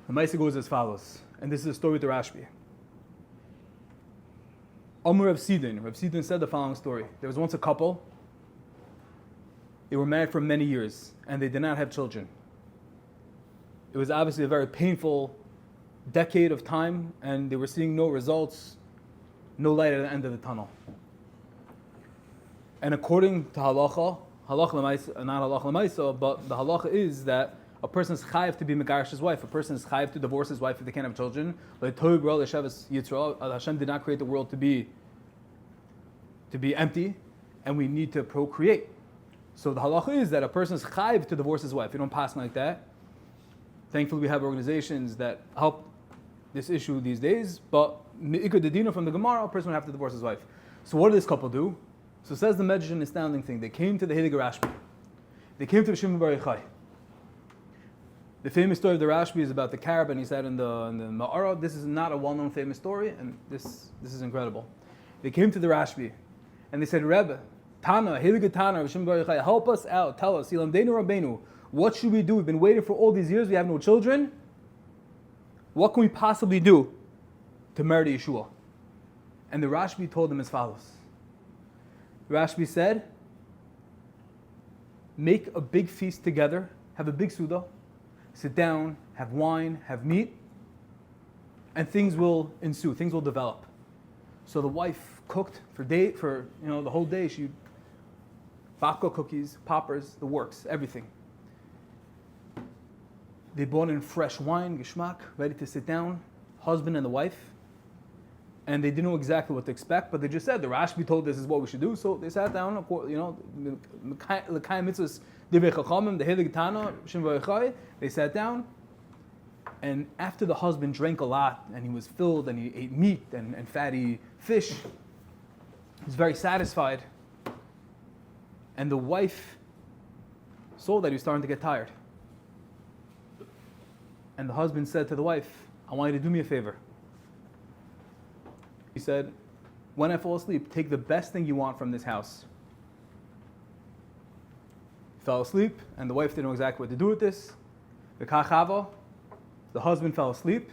The Maisa goes as follows, and this is a story with the Rashbi. Rav Sidin said the following story. There was once a couple. They were married for many years, and they did not have children. It was obviously a very painful decade of time, and they were seeing no results, no light at the end of the tunnel. And according to halacha l'maisa, not halacha l'maisa, but the halacha is that a person is chayiv to be megarish his wife. A person is chayiv to divorce his wife if they can't have children. But Hashem did not create the world to be empty, and we need to procreate. So the halacha is that a person is chayiv to divorce his wife. You don't pass like that. Thankfully, we have organizations that help this issue these days. But me'ikad dedina from the Gemara, a person would have to divorce his wife. So what did this couple do? So says the Medrash an astounding thing. They came to the Heilige Rashbi. They came to the Shimon Bar Yochai. The famous story of the Rashbi is about the carab, and he said in the Ma'ara, this is not a well-known famous story, and this is incredible. They came to the Rashbi, and they said, Rebbe, Tana, Heilige Tana, Shimon Bar Yochai, help us out, tell us, Yilamdeinu Rabbeinu, what should we do? We've been waiting for all these years, we have no children. What can we possibly do to merit Yeshua? And the Rashbi told them as follows. Rashbi said, make a big feast together, have a big suda, sit down, have wine, have meat, and things will ensue, things will develop. So the wife cooked for the whole day. She babka cookies, poppers, the works, everything. They brought in fresh wine, geschmack, ready to sit down, husband and the wife. And they didn't know exactly what to expect, but they just said, the Rashbi told this is what we should do, so they sat down, l'kayim mitzvahs divrei chachamim, the Heilige Tana, Shimon Bar Yochai, they sat down, and after the husband drank a lot, and he was filled, and he ate meat and fatty fish, he was very satisfied, and the wife saw that he was starting to get tired. And the husband said to the wife, I want you to do me a favor. He said, when I fall asleep, take the best thing you want from this house. He fell asleep, and the wife didn't know exactly what to do with this. The husband fell asleep,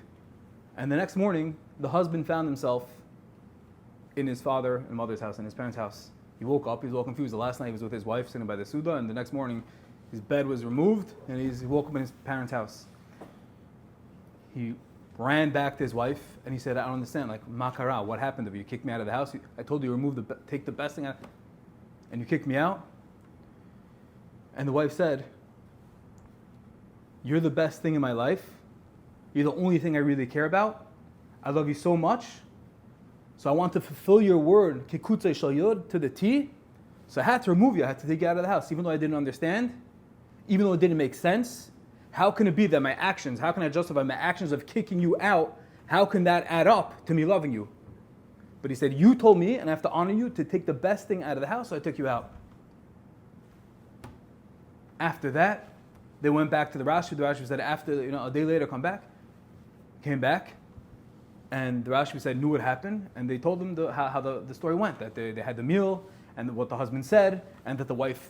and the next morning, the husband found himself in his father and mother's house, in his parents' house. He woke up, he was all confused. The last night he was with his wife, sitting by the Suda, and the next morning, his bed was removed, and he woke up in his parents' house. He ran back to his wife, and he said, I don't understand, like, makara, what happened to you? You kicked me out of the house? I told you take the best thing out, and you kicked me out? And the wife said, you're the best thing in my life. You're the only thing I really care about. I love you so much. So I want to fulfill your word, kikutzei shel yod, to the T. So I had to remove you. I had to take you out of the house, even though I didn't understand, even though it didn't make sense. How can it be that my actions, how can I justify my actions of kicking you out? How can that add up to me loving you? But he said, you told me, and I have to honor you, to take the best thing out of the house, so I took you out. After that, they went back to the Rashbi. The Rashbi said, after, a day later, came back, and the Rashbi said, knew what happened, and they told them how the story went, that they had the meal, and what the husband said, and that the wife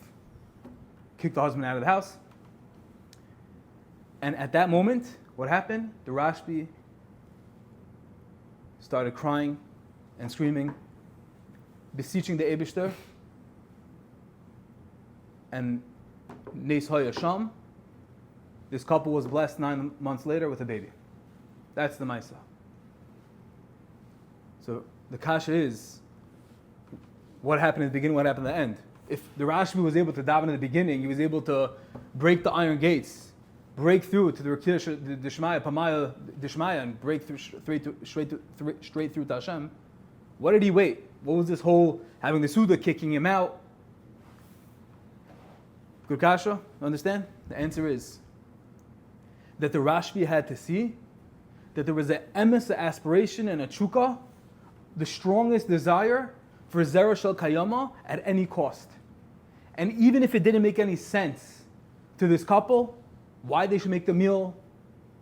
kicked the husband out of the house. And at that moment, what happened? The Rashbi started crying and screaming, beseeching the Eibishter, and Nes Hayasham, this couple was blessed 9 months later with a baby. That's the Maisa. So the kasha is, what happened at the beginning, what happened at the end? If the Rashbi was able to daven in the beginning, he was able to break the iron gates, break through to the Rekir Dishmaya, Pamaya Dishmaya, and break through straight through to Hashem. What did he wait? What was this whole having the Suda kicking him out? Good kasha? Understand? The answer is that the Rashbi had to see that there was an emes, an aspiration, and a chukah, the strongest desire for Zera Shel Kayama at any cost. And even if it didn't make any sense to this couple, why they should make the meal,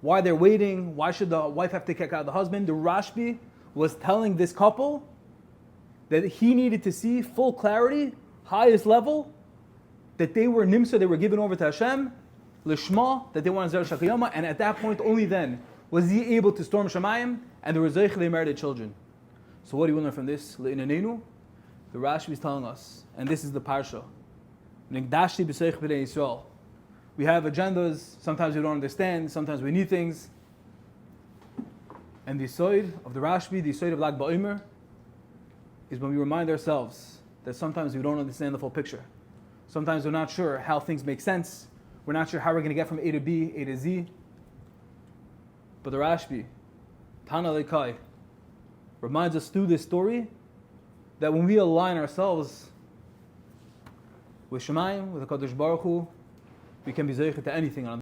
why they're waiting, why should the wife have to kick out the husband, the Rashbi was telling this couple that he needed to see full clarity, highest level, that they were nimsa, they were given over to Hashem, lishma, that they wanted Zera Shel Kayama, and at that point, only then, Was he able to storm Shemayim? And there were Zeichel, they married their children. So what do we learn from this? Le'inanenu, the Rashbi is telling us, and this is the parsha. We have agendas, sometimes we don't understand, sometimes we need things. And the Yisoid of the Rashbi, the Yisoid of Lag Ba'omer, is when we remind ourselves that sometimes we don't understand the full picture. Sometimes we're not sure how things make sense. We're not sure how we're going to get from A to B, A to Z. But the Rashbi, Tana Lekai, reminds us through this story that when we align ourselves with Shemayim, with the Kadosh Baruch Hu, we can be zeicher to anything on